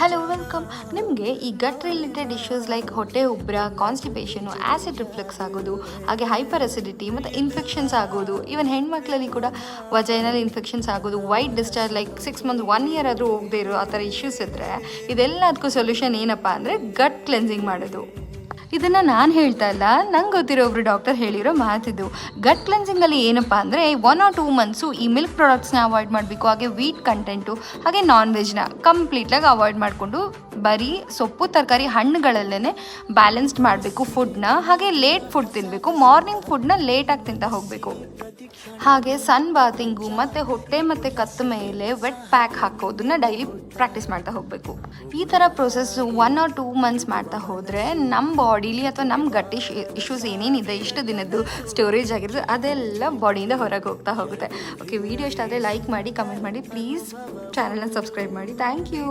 Hello welcome. ನಿಮಗೆ ಈ ಗಟ್ related issues like ಹೊಟ್ಟೆ ಉಬ್ಬರ, ಕಾನ್ಸ್ಟಿಪೇಷನು, ಆ್ಯಸಿಡ್ ರಿಫ್ಲೆಕ್ಸ್ ಆಗೋದು, ಹಾಗೆ ಹೈಪರ್ ಅಸಿಡಿಟಿ ಮತ್ತು ಇನ್ಫೆಕ್ಷನ್ಸ್ ಆಗೋದು, ಈವನ್ ಹೆಣ್ಮಕ್ಳಲ್ಲಿ ಕೂಡ ವಜೈನಲ್ ಇನ್ಫೆಕ್ಷನ್ಸ್ ಆಗೋದು, white discharge like 6 month 1 year ಆದರೂ ಹೋಗದೇ ಇರೋ ಆ ಥರ ಇಶ್ಯೂಸ್ ಇದ್ದರೆ ಇದೆಲ್ಲದಕ್ಕೂ ಸೊಲ್ಯೂಷನ್ ಏನಪ್ಪ ಅಂದರೆ ಗಟ್ ಕ್ಲೆನ್ಸಿಂಗ್ ಮಾಡೋದು. ಇದನ್ನು ನಾನು ಹೇಳ್ತಾ ಇಲ್ಲ, ನಂಗೆ ಗೊತ್ತಿರೋ ಒಬ್ರು ಡಾಕ್ಟರ್ ಹೇಳಿರೋ ಮಾತಿದ್ದು. ಗಟ್ ಕ್ಲೆನ್ಸಿಂಗಲ್ಲಿ ಏನಪ್ಪ ಅಂದರೆ 1 or 2 ಮಂತ್ಸು ಈ ಮಿಲ್ಕ್ ಪ್ರಾಡಕ್ಟ್ಸ್ನ ಅವಾಯ್ಡ್ ಮಾಡಬೇಕು, ಹಾಗೆ ವೀಟ್ ಕಂಟೆಂಟು ಹಾಗೆ ನಾನ್ ವೆಜ್ನ ಕಂಪ್ಲೀಟಾಗಿ ಅವಾಯ್ಡ್ ಮಾಡಿಕೊಂಡು ಬರೀ ಸೊಪ್ಪು ತರಕಾರಿ ಹಣ್ಣುಗಳಲ್ಲೇ ಬ್ಯಾಲೆನ್ಸ್ಡ್ ಮಾಡಬೇಕು ಫುಡ್ನ. ಹಾಗೆ ಲೇಟ್ ಫುಡ್ ತಿನ್ನಬೇಕು, ಮಾರ್ನಿಂಗ್ ಫುಡ್ನ ಲೇಟಾಗಿ ತಿಂತಾ ಹೋಗಬೇಕು. ಹಾಗೆ ಸನ್ ಬಾತಿಂಗು ಮತ್ತು ಹೊಟ್ಟೆ ಮತ್ತು ಕತ್ತ ಮೇಲೆ ವೆಟ್ ಪ್ಯಾಕ್ ಹಾಕೋದನ್ನ ಡೈಲಿ ಪ್ರಾಕ್ಟೀಸ್ ಮಾಡ್ತಾ ಹೋಗಬೇಕು. ಈ ಥರ ಪ್ರೊಸೆಸ್ಸು 1 or 2 ಮಂತ್ಸ್ ಮಾಡ್ತಾ ಹೋದರೆ ನಮ್ಮ ಬಾಡಿಲಿ ಅಥವಾ ನಮ್ಮ ಗಟ್ ಇಶ್ಯೂಸ್ ಏನೇನಿದೆ ಇಷ್ಟು ದಿನದ್ದು ಸ್ಟೋರೇಜ್ ಆಗಿರೋದು ಅದೆಲ್ಲ ಬಾಡಿಯಿಂದ ಹೊರಗೆ ಹೋಗ್ತಾ ಹೋಗುತ್ತೆ. ಓಕೆ, ವಿಡಿಯೋ ಇಷ್ಟ ಆದರೆ ಲೈಕ್ ಮಾಡಿ, ಕಮೆಂಟ್ ಮಾಡಿ, ಪ್ಲೀಸ್ ಚಾನಲ್ನ ಸಬ್ಸ್ಕ್ರೈಬ್ ಮಾಡಿ. Thank you.